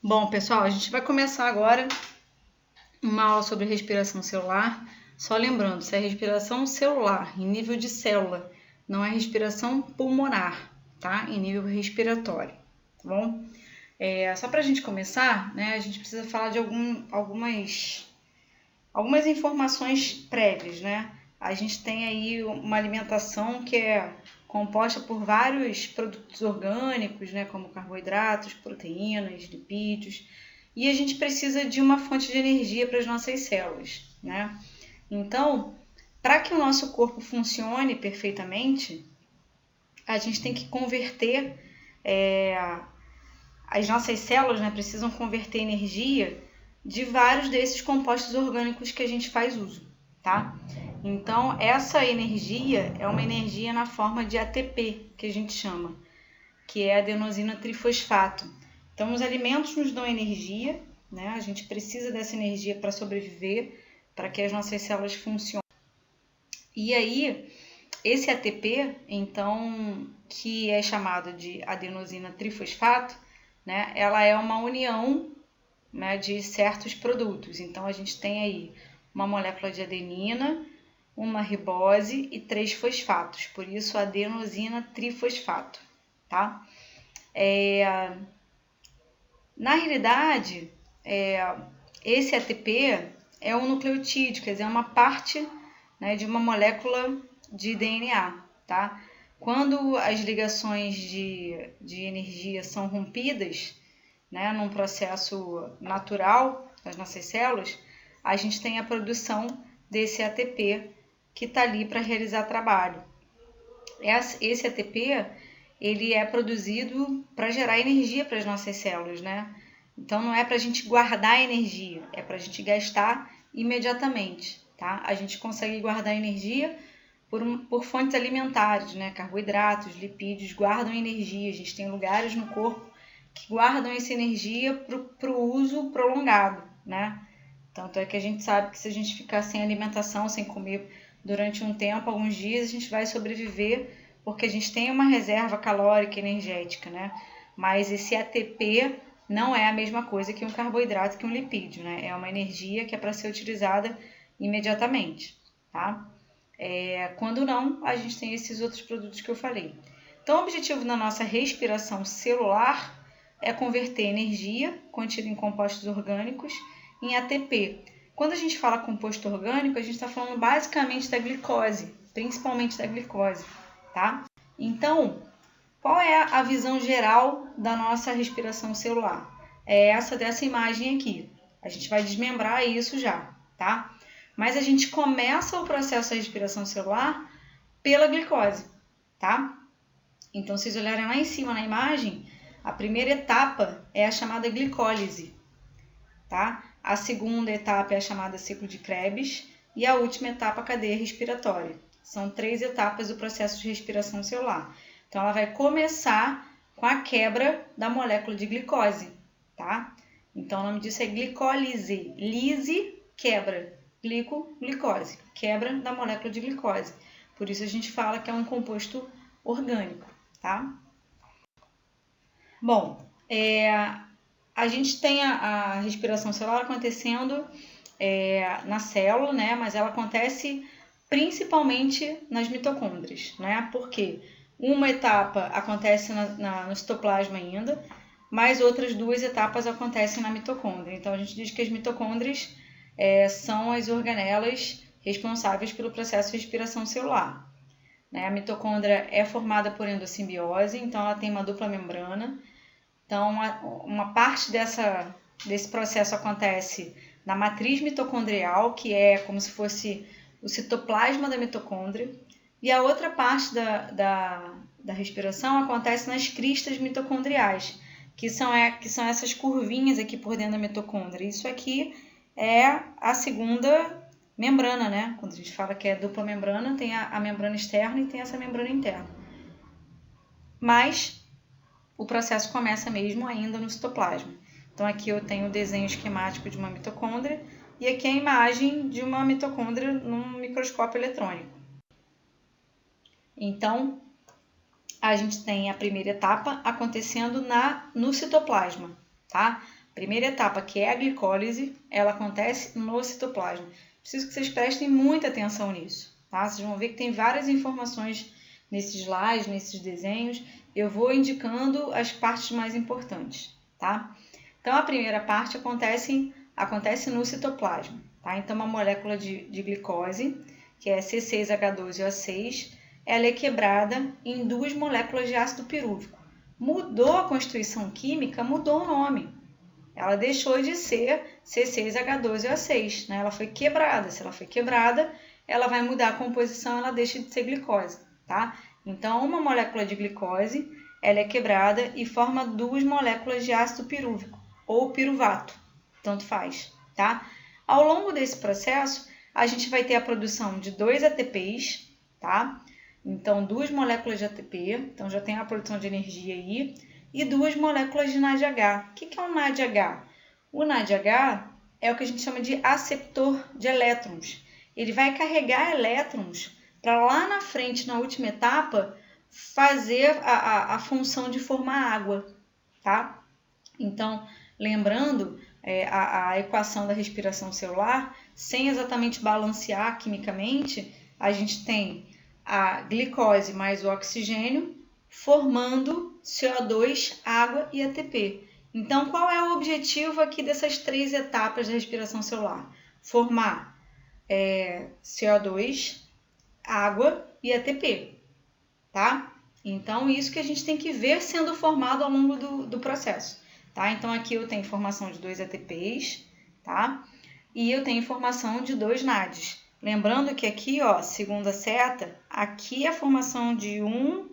Bom, pessoal, a gente vai começar agora uma aula sobre respiração celular. Só lembrando, isso é respiração celular, em nível de célula, não é respiração pulmonar, tá? Em nível respiratório, tá bom? Só para a gente começar, né, a gente precisa falar de algumas informações prévias, né? A gente tem aí uma alimentação que é composta por vários produtos orgânicos, né, como carboidratos, proteínas, lipídios, e a gente precisa de uma fonte de energia para as nossas células, né? Então, para que o nosso corpo funcione perfeitamente, a gente tem que converter, as nossas células, né, precisam converter energia de vários desses compostos orgânicos que a gente faz uso, tá? Então, essa energia é uma energia na forma de ATP, que a gente chama, que é adenosina trifosfato. Então, os alimentos nos dão energia, né? A gente precisa dessa energia para sobreviver, para que as nossas células funcionem. E aí, esse ATP, então, que é chamado de adenosina trifosfato, né? Ela é uma união, né, de certos produtos. Então, a gente tem aí uma molécula de adenina, uma ribose e 3 fosfatos, por isso adenosina trifosfato, tá? Na realidade, esse ATP é um nucleotídeo, quer dizer, é uma parte, né, de uma molécula de DNA, tá? Quando as ligações de energia são rompidas, né, num processo natural das nossas células, a gente tem a produção desse ATP que está ali para realizar trabalho. Esse ATP ele é produzido para gerar energia para as nossas células, né? Então não é para a gente guardar energia, é para a gente gastar imediatamente, tá? A gente consegue guardar energia por fontes alimentares, né? Carboidratos, lipídios guardam energia. A gente tem lugares no corpo que guardam essa energia para o uso prolongado, né? Tanto é que a gente sabe que se a gente ficar sem alimentação, sem comer durante um tempo, alguns dias, a gente vai sobreviver porque a gente tem uma reserva calórica energética, né? Mas esse ATP não é a mesma coisa que um carboidrato, que um lipídio, né? É uma energia que é para ser utilizada imediatamente, tá? Quando não, a gente tem esses outros produtos que eu falei. Então, o objetivo da nossa respiração celular é converter energia contida em compostos orgânicos em ATP. Quando a gente fala composto orgânico, a gente está falando basicamente da glicose, principalmente da glicose, tá? Então, qual é a visão geral da nossa respiração celular? É essa dessa imagem aqui. A gente vai desmembrar isso já, tá? Mas a gente começa o processo da respiração celular pela glicose, tá? Então, se vocês olharem lá em cima na imagem, a primeira etapa é a chamada glicólise, tá? A segunda etapa é a chamada ciclo de Krebs e a última etapa a cadeia respiratória. São 3 etapas do processo de respiração celular. Então, ela vai começar com a quebra da molécula de glicose, tá? Então, o nome disso é glicólise. Lise, quebra. Glico, glicose. Quebra da molécula de glicose. Por isso, a gente fala que é um composto orgânico, tá? Bom, a gente tem a respiração celular acontecendo na célula, né? Mas ela acontece principalmente nas mitocôndrias, né? Porque uma etapa acontece no citoplasma ainda, mas outras 2 etapas acontecem na mitocôndria. Então, a gente diz que as mitocôndrias são as organelas responsáveis pelo processo de respiração celular. Né? A mitocôndria é formada por endossimbiose, então ela tem uma dupla membrana. Então, uma parte desse processo acontece na matriz mitocondrial, que é como se fosse o citoplasma da mitocôndria, e a outra parte da respiração acontece nas cristas mitocondriais, que são essas curvinhas aqui por dentro da mitocôndria. Isso aqui é a segunda membrana, né? Quando a gente fala que é dupla membrana, tem a membrana externa e tem essa membrana interna. Mas o processo começa mesmo ainda no citoplasma. Então, aqui eu tenho o desenho esquemático de uma mitocôndria e aqui a imagem de uma mitocôndria num microscópio eletrônico. Então, a gente tem a primeira etapa acontecendo no citoplasma, tá? primeira etapa, que é a glicólise, ela acontece no citoplasma. Preciso que vocês prestem muita atenção nisso, tá? Vocês vão ver que tem várias informações nesses slides, nesses desenhos. Eu vou indicando as partes mais importantes, tá? Então, a primeira parte acontece no citoplasma, tá? Então, uma molécula de glicose, que é C6H12O6, ela é quebrada em 2 moléculas de ácido pirúvico. Mudou a constituição química, mudou o nome. Ela deixou de ser C6H12O6, né? Ela foi quebrada. Se ela foi quebrada, ela vai mudar a composição, ela deixa de ser glicose, tá? Então, uma molécula de glicose, ela é quebrada e forma 2 moléculas de ácido pirúvico, ou piruvato, tanto faz, tá? Ao longo desse processo, a gente vai ter a produção de 2 ATPs, tá? Então, 2 moléculas de ATP, então já tem a produção de energia aí, e 2 moléculas de NADH. O que é um NADH? O NADH é o que a gente chama de aceptor de elétrons. Ele vai carregar elétrons para lá na frente, na última etapa, fazer a função de formar água, tá? Então, lembrando a equação da respiração celular, sem exatamente balancear quimicamente, a gente tem a glicose mais o oxigênio formando CO2, água e ATP. Então, qual é o objetivo aqui dessas 3 etapas da respiração celular? Formar CO2, água e ATP, tá? Então, isso que a gente tem que ver sendo formado ao longo do processo, tá? Então, aqui eu tenho formação de 2 ATPs, tá? E eu tenho formação de 2 NADs. Lembrando que aqui, ó, segunda seta, aqui é a formação de um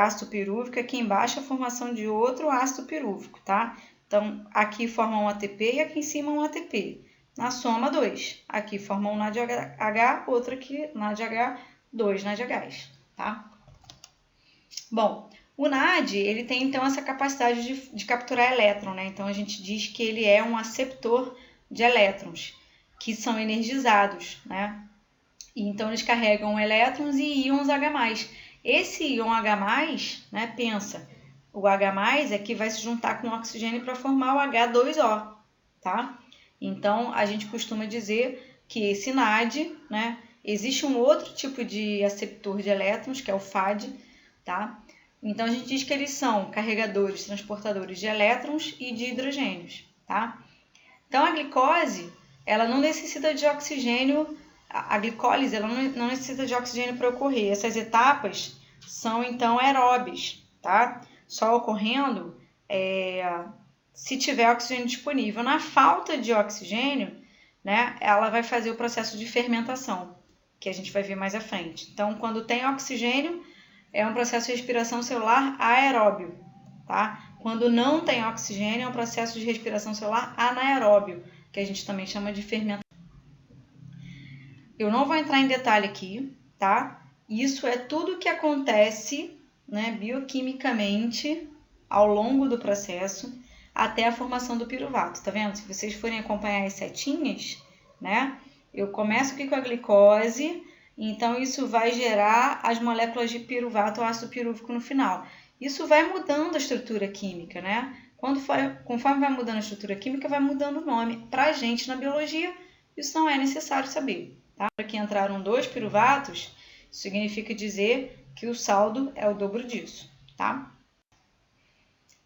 ácido pirúvico, aqui embaixo é a formação de outro ácido pirúvico, tá? Então, aqui forma um ATP e aqui em cima um ATP. Na soma, 2. Aqui forma um NADH, outro aqui NADH, 2 NADHs, tá? Bom, o NAD, ele tem então essa capacidade de capturar elétron, né? Então, a gente diz que ele é um aceptor de elétrons, que são energizados, né? E, então, eles carregam elétrons e íons H+. Esse íon H+, né, pensa, o H+, é que vai se juntar com o oxigênio para formar o H2O, tá? Então, a gente costuma dizer que esse NAD, né, existe um outro tipo de aceptor de elétrons, que é o FAD, tá? Então, a gente diz que eles são carregadores, transportadores de elétrons e de hidrogênios, tá? Então, a glicose, ela não necessita de oxigênio, a glicólise, ela não necessita de oxigênio para ocorrer. Essas etapas são, então, aeróbias, tá? Só ocorrendo se tiver oxigênio disponível. Na falta de oxigênio, né, ela vai fazer o processo de fermentação, que a gente vai ver mais à frente. Então, quando tem oxigênio, é um processo de respiração celular aeróbio, tá? Quando não tem oxigênio, é um processo de respiração celular anaeróbio, que a gente também chama de fermentação. Eu não vou entrar em detalhe aqui, tá? Isso é tudo que acontece, né, bioquimicamente ao longo do processo até a formação do piruvato, tá vendo? Se vocês forem acompanhar as setinhas, né, eu começo aqui com a glicose, então isso vai gerar as moléculas de piruvato ou ácido pirúvico no final. Isso vai mudando a estrutura química, né? Conforme vai mudando a estrutura química, vai mudando o nome. Pra gente, na biologia, isso não é necessário saber, tá? Para que entraram 2 piruvatos, significa dizer que o saldo é o dobro disso, tá?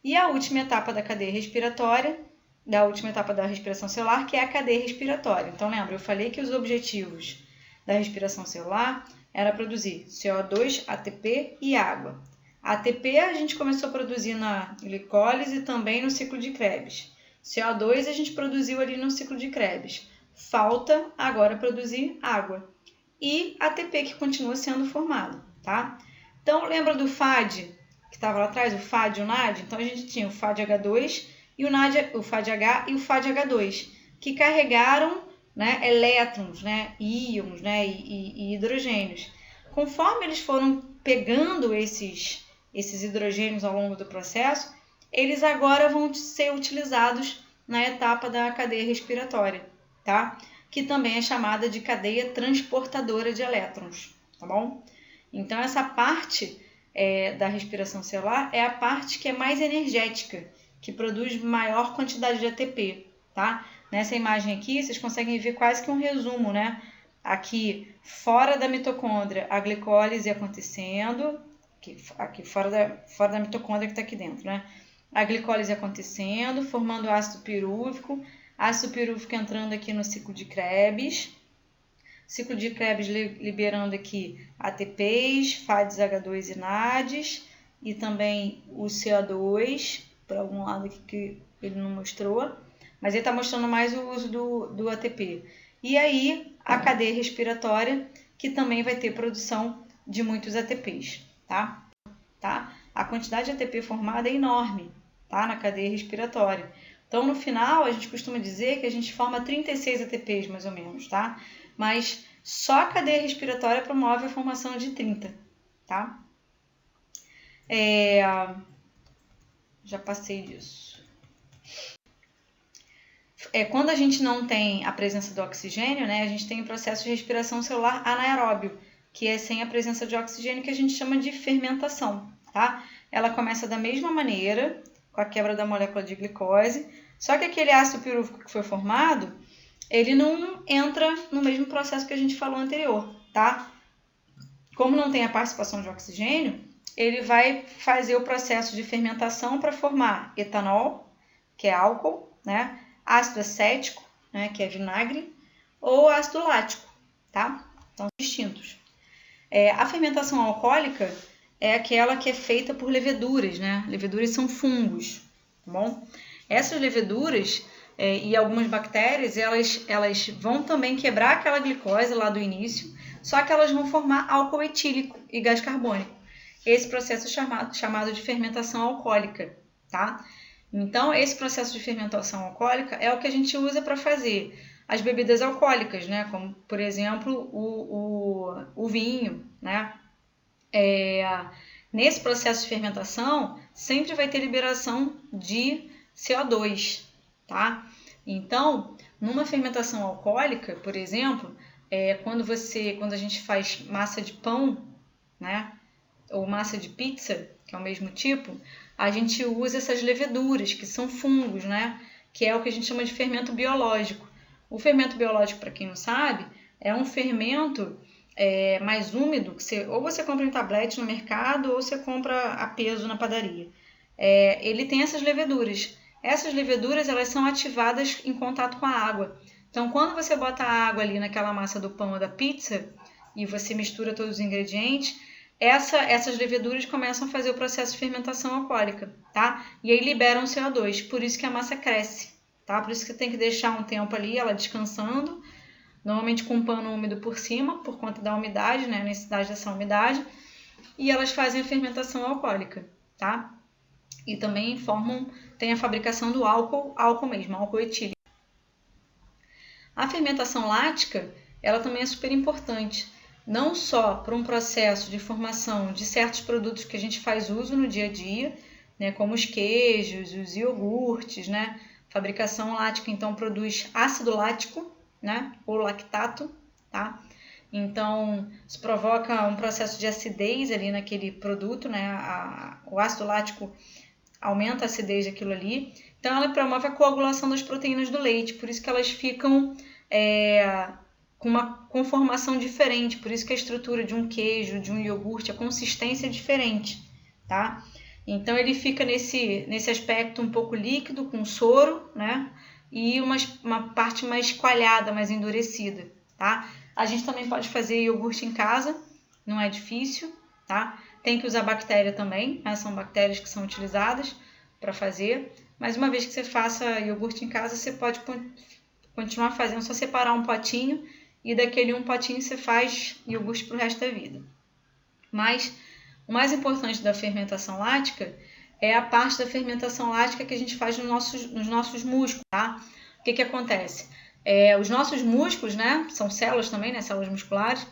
E a última etapa da cadeia respiratória, da última etapa da respiração celular, que é a cadeia respiratória. Então, lembra, eu falei que os objetivos da respiração celular era produzir CO2, ATP e água. A ATP a gente começou a produzir na glicólise e também no ciclo de Krebs. CO2 a gente produziu ali no ciclo de Krebs. Falta agora produzir água. E ATP que continua sendo formado, tá? Então, lembra do FAD, que estava lá atrás, o FAD e o NAD? Então, a gente tinha o FADH2 e o FADH e o FADH2, que carregaram, né, elétrons, né, íons, né, e hidrogênios. Conforme eles foram pegando esses hidrogênios ao longo do processo, eles agora vão ser utilizados na etapa da cadeia respiratória, tá? Que também é chamada de cadeia transportadora de elétrons, tá bom? Então, essa parte da respiração celular é a parte que é mais energética, que produz maior quantidade de ATP, tá? Nessa imagem aqui, vocês conseguem ver quase que um resumo, né? Aqui, fora da mitocôndria, a glicólise acontecendo, aqui fora da mitocôndria que está aqui dentro, né? A glicólise acontecendo, formando ácido pirúvico entrando aqui no ciclo de Krebs, ciclo de Krebs liberando aqui ATPs, FADs H2 e NADs, e também o CO2, por algum lado aqui que ele não mostrou, mas ele está mostrando mais o uso do ATP. E aí, a cadeia respiratória, que também vai ter produção de muitos ATPs, tá? A quantidade de ATP formada é enorme, tá? Na cadeia respiratória. Então, no final, a gente costuma dizer que a gente forma 36 ATPs, mais ou menos, tá? Mas só a cadeia respiratória promove a formação de 30, tá? Já passei disso. Quando a gente não tem a presença do oxigênio, né, a gente tem o processo de respiração celular anaeróbio, que é sem a presença de oxigênio, que a gente chama de fermentação, tá? Ela começa da mesma maneira, com a quebra da molécula de glicose, só que aquele ácido pirúvico que foi formado, ele não entra no mesmo processo que a gente falou anterior, tá? Como não tem a participação de oxigênio, ele vai fazer o processo de fermentação para formar etanol, que é álcool, né? Ácido acético, né? Que é vinagre, ou ácido lático, tá? Então, são distintos. A fermentação alcoólica é aquela que é feita por leveduras, né? Leveduras são fungos, tá bom? Essas leveduras e algumas bactérias, elas vão também quebrar aquela glicose lá do início, só que elas vão formar álcool etílico e gás carbônico. Esse processo é chamado de fermentação alcoólica, tá? Então, esse processo de fermentação alcoólica é o que a gente usa para fazer as bebidas alcoólicas, né? Como, por exemplo, o vinho, né? Nesse processo de fermentação, sempre vai ter liberação de CO2, tá? Então, numa fermentação alcoólica, por exemplo, quando a gente faz massa de pão, né? Ou massa de pizza, que é o mesmo tipo, a gente usa essas leveduras, que são fungos, né? Que é o que a gente chama de fermento biológico. O fermento biológico, para quem não sabe, é um fermento mais úmido, que você compra em tablete no mercado ou você compra a peso na padaria. Ele tem essas leveduras. Essas leveduras, elas são ativadas em contato com a água. Então, quando você bota a água ali naquela massa do pão ou da pizza e você mistura todos os ingredientes, essas leveduras começam a fazer o processo de fermentação alcoólica, tá? E aí liberam CO2, por isso que a massa cresce, tá? Por isso que tem que deixar um tempo ali ela descansando, normalmente com um pano úmido por cima, por conta da umidade, né? A necessidade dessa umidade, e elas fazem a fermentação alcoólica, tá? E também tem a fabricação do álcool mesmo, álcool etílico. A fermentação lática, ela também é super importante, não só para um processo de formação de certos produtos que a gente faz uso no dia a dia, né, como os queijos, os iogurtes, né? Fabricação lática, então, produz ácido lático, né, ou lactato, tá? Então, isso provoca um processo de acidez ali naquele produto, né? O ácido lático aumenta a acidez daquilo ali. Então, ela promove a coagulação das proteínas do leite, por isso que elas ficam com uma conformação diferente, por isso que a estrutura de um queijo, de um iogurte, a consistência é diferente, tá? Então, ele fica nesse aspecto um pouco líquido, com soro, né? E uma parte mais coalhada, mais endurecida, tá? A gente também pode fazer iogurte em casa, não é difícil, tá? Tem que usar bactéria também, né? São bactérias que são utilizadas para fazer, mas uma vez que você faça iogurte em casa, você pode continuar fazendo, só separar um potinho e daquele um potinho você faz iogurte para o resto da vida. Mas o mais importante da fermentação lática é a parte da fermentação lática que a gente faz nos nossos músculos, tá? O que acontece? Os nossos músculos, né, são células também, né, células musculares,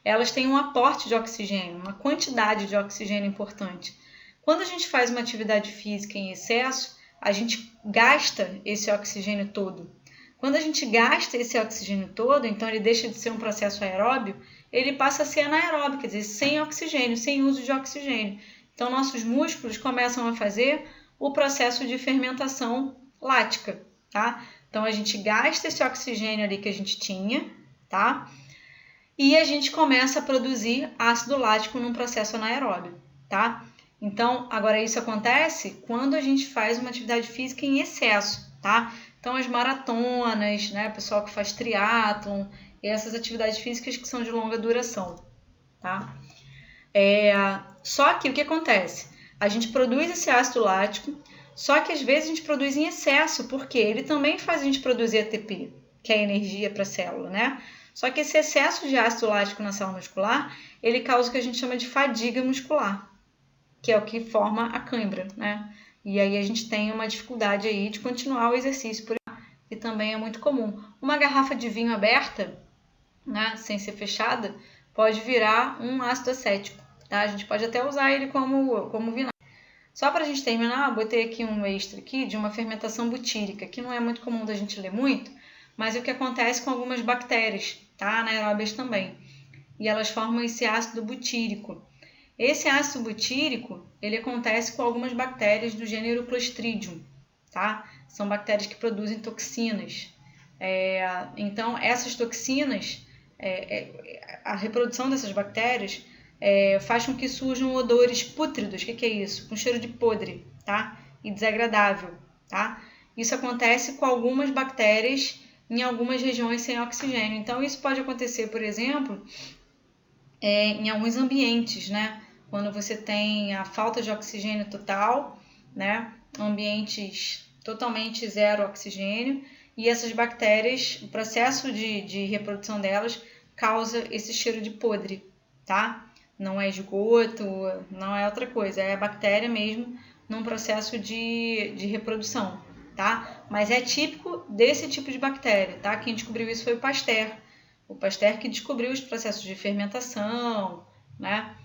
elas têm um aporte de oxigênio, uma quantidade de oxigênio importante. Quando a gente faz uma atividade física em excesso, a gente gasta esse oxigênio todo. Quando a gente gasta esse oxigênio todo, então ele deixa de ser um processo aeróbio, ele passa a ser anaeróbio, quer dizer, sem oxigênio, sem uso de oxigênio. Então, nossos músculos começam a fazer o processo de fermentação lática, tá? Então, a gente gasta esse oxigênio ali que a gente tinha, tá? E a gente começa a produzir ácido lático num processo anaeróbio, tá? Então, agora isso acontece quando a gente faz uma atividade física em excesso, tá? Então, as maratonas, né? O pessoal que faz triatlon, essas atividades físicas que são de longa duração, tá? Só que o que acontece? A gente produz esse ácido lático, só que às vezes a gente produz em excesso, porque ele também faz a gente produzir ATP, que é energia para a célula, né? Só que esse excesso de ácido lático na célula muscular, ele causa o que a gente chama de fadiga muscular, que é o que forma a cãibra, né? E aí a gente tem uma dificuldade aí de continuar o exercício, que também é muito comum. Uma garrafa de vinho aberta, né, sem ser fechada, pode virar um ácido acético, tá? A gente pode até usar ele como vinagre. Só para a gente terminar, botei aqui um extra aqui de uma fermentação butírica, que não é muito comum da gente ler muito, mas é o que acontece com algumas bactérias, tá? Anaeróbias também. E elas formam esse ácido butírico. Esse ácido butírico, ele acontece com algumas bactérias do gênero Clostridium, tá? São bactérias que produzem toxinas. Então, essas toxinas, a reprodução dessas bactérias faz com que surjam odores pútridos. O que é isso? Com cheiro de podre, tá? E desagradável, tá? Isso acontece com algumas bactérias em algumas regiões sem oxigênio. Então, isso pode acontecer, por exemplo, em alguns ambientes, né? Quando você tem a falta de oxigênio total, né? Ambientes totalmente zero oxigênio, e essas bactérias, o processo de reprodução delas causa esse cheiro de podre, tá? Não é esgoto, não é outra coisa, é a bactéria mesmo num processo de reprodução, tá? Mas é típico desse tipo de bactéria, tá? Quem descobriu isso foi o Pasteur. O Pasteur que descobriu os processos de fermentação, né?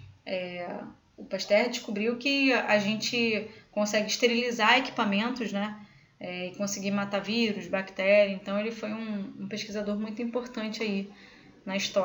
O Pasteur descobriu que a gente consegue esterilizar equipamentos, né? E conseguir matar vírus, bactérias. Então, ele foi um pesquisador muito importante aí na história.